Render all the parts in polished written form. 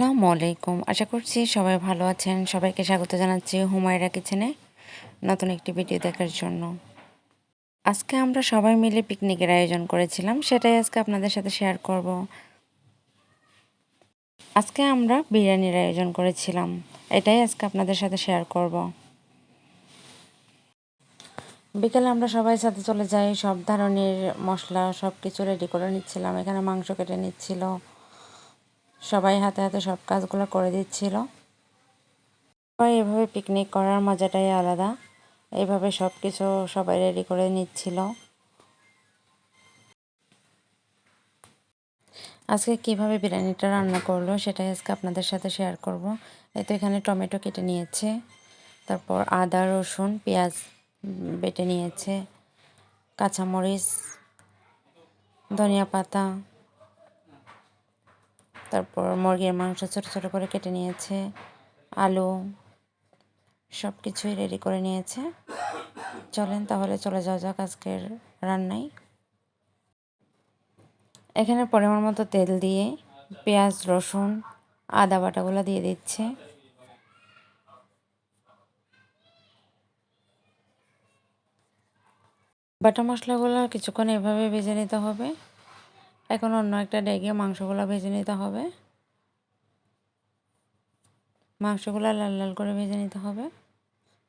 আসসালামু আলাইকুম। আশা করছি সবাই ভালো আছেন। সবাইকে স্বাগত জানাচ্ছি হুমায়রা কিচেনে নতুন একটি ভিডিও দেখার জন্য। আজকে আমরা সবাই মিলে পিকনিকের আয়োজন করেছিলাম, সেটাই আজকে আপনাদের সাথে শেয়ার করব। আজকে আমরা বিরিয়ানির আয়োজন করেছিলাম, এটাই আজকে আপনাদের সাথে শেয়ার করব। বিকেলে আমরা সবাই সাথে চলে যাই, সব ধরনের মশলা সব কিছু রেডি করে নিচ্ছিলাম। এখানে মাংস কেটে নিচ্ছিল, সবাই হাতে হাতে সব কাজগুলো করে দিচ্ছিল। সবাই এভাবে পিকনিক করার মজাটাই আলাদা। এইভাবে সব কিছু সবাই রেডি করে নিচ্ছিল। আজকে কিভাবে বিরিয়ানিটা রান্না করলো সেটাই আজকে আপনাদের সাথে শেয়ার করব। এই তো এখানে টমেটো কেটে নিয়েছে, তারপর আদা রসুন পেঁয়াজ বেটে নিয়েছে, কাঁচামরিচ, ধনিয়া পাতা, তারপর মুরগির মাংস ছোটো ছোটো করে কেটে নিয়েছে, আলু, সব কিছুই রেডি করে নিয়েছে। চলেন তাহলে চলে যাওয়া যাক আজকের রান্নায়। এখানে পরিমাণ মতো তেল দিয়ে পেঁয়াজ রসুন আদা বাটাগুলো দিয়ে দিচ্ছে। বাটা মশলাগুলো কিছুক্ষণ এভাবে ভেজে নিতে হবে। এখন অন্য একটা ডেগে মাংসগুলো ভেজে নিতে হবে। মাংসগুলো লাল লাল করে ভেজে নিতে হবে।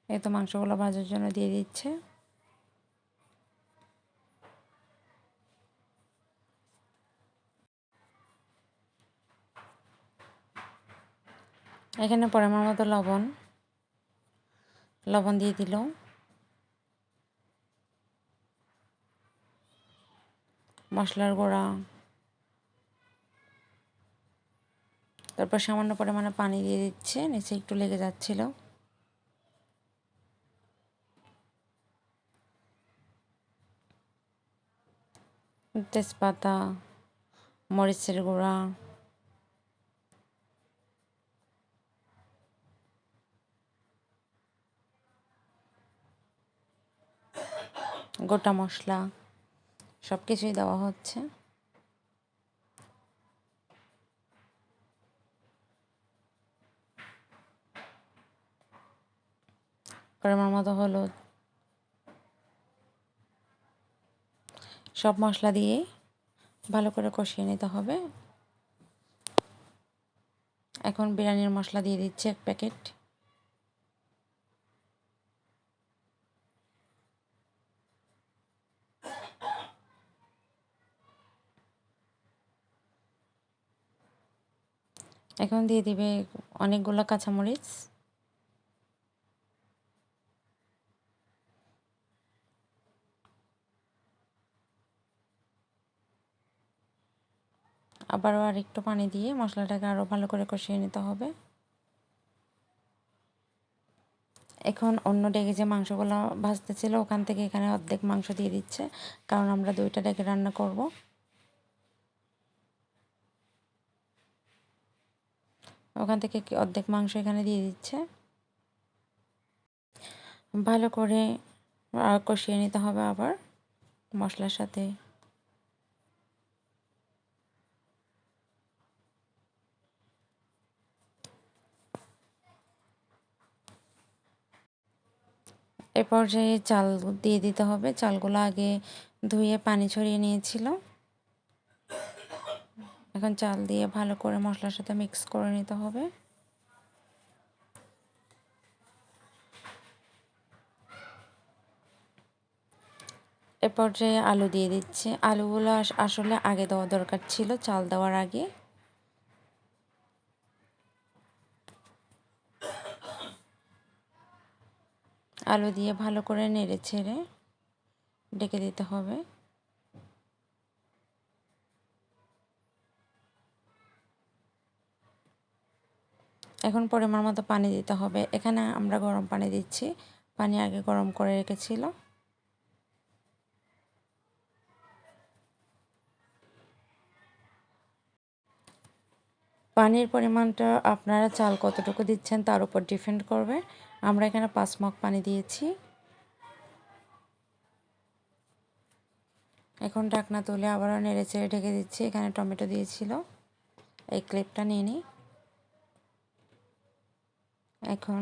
এই তো মাংসগুলো ভাজার জন্য দিয়ে দিচ্ছে। এখানে পরিমাণ মতো লবণ দিয়ে দিল, মশলার গুঁড়া, তারপর সামান্য পরিমাণে পানি দিয়ে দিচ্ছে, নিচে একটু লেগে যাচ্ছিল। তেজপাতা, মরিচের গুঁড়া, গোটা মশলা সব কিছুই দেওয়া হচ্ছে। পরিমাণ মতো হলুদ, সব মশলা দিয়ে ভালো করে কষিয়ে নিতে হবে। এখন বিরিয়ানির মশলা দিয়ে দিচ্ছে 1 প্যাকেট। এখন দিয়ে দিবে অনেকগুলো কাঁচামরিচ। আবারও আর একটু পানি দিয়ে মশলাটাকে আরও ভালো করে কষিয়ে নিতে হবে। এখন অন্য ডেগে যে মাংসগুলো ভাজতে ছিল ওখান থেকে এখানে অর্ধেক মাংস দিয়ে দিচ্ছে, কারণ আমরা 2টা ডেগে রান্না করব। ওখান থেকে অর্ধেক মাংস এখানে দিয়ে দিচ্ছে। ভালো করে কষিয়ে নিতে হবে আবার মশলার সাথে। এ পর্যায়ে চাল দিয়ে দিতে হবে। চালগুলো আগে ধুয়ে পানি ছড়িয়ে নিয়েছিল। এখন চাল দিয়ে ভালো করে মশলার সাথে মিক্স করে নিতে হবে। এ পর্যায়ে আলু দিয়ে দিচ্ছে। আলুগুলো আসলে আগে দেওয়া দরকার ছিল, চাল দেওয়ার আগে। আলু দিয়ে ভালো করে নেড়ে ছেড়ে ঢেকে দিতে হবে। এখন পরিমাণ মতো পানি দিতে হবে। এখানে আমরা গরম পানি দিচ্ছি, পানি আগে গরম করে রেখেছিল। পানির পরিমাণটা আপনারা চাল কতটুকু দিচ্ছেন তার উপর ডিপেন্ড করবে। আমরা এখানে 5 মগ পানি দিয়েছি। এখন ঢাকনা তুলে আবারও নেড়ে চেড়ে ঢেকে দিচ্ছি। এখানে টমেটো দিয়েছিল, এই ক্লিপটা নিয়ে নিই। এখন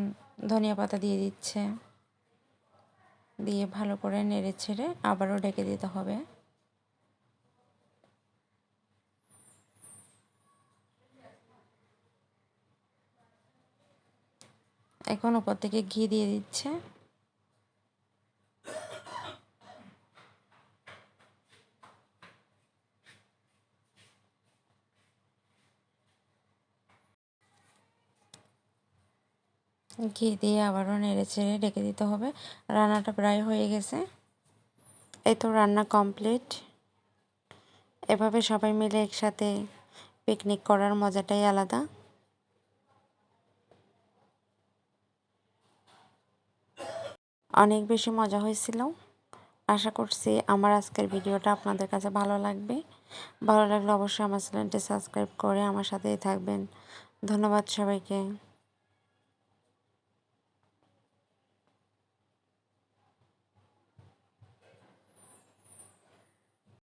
ধনিয়া পাতা দিয়ে দিচ্ছে, দিয়ে ভালো করে নেড়ে ছেড়ে আবারও ঢেকে দিতে হবে। এখন উপর থেকে ঘি দিয়ে দিচ্ছে। ঘি দিয়ে আবারও নেড়ে চেড়ে ঢেকে দিতে হবে। রান্নাটা প্রায় হয়ে গেছে। এই তো রান্না কমপ্লিট। এভাবে সবাই মিলে একসাথে পিকনিক করার মজাটাই আলাদা। অনেক বেশি মজা হয়েছিল। আশা করছি আমার আজকের ভিডিওটা আপনাদের কাছে ভালো লাগবে। ভালো লাগলে অবশ্যই আমার চ্যানেলটি সাবস্ক্রাইব করে আমার সাথেই থাকবেন। ধন্যবাদ সবাইকে।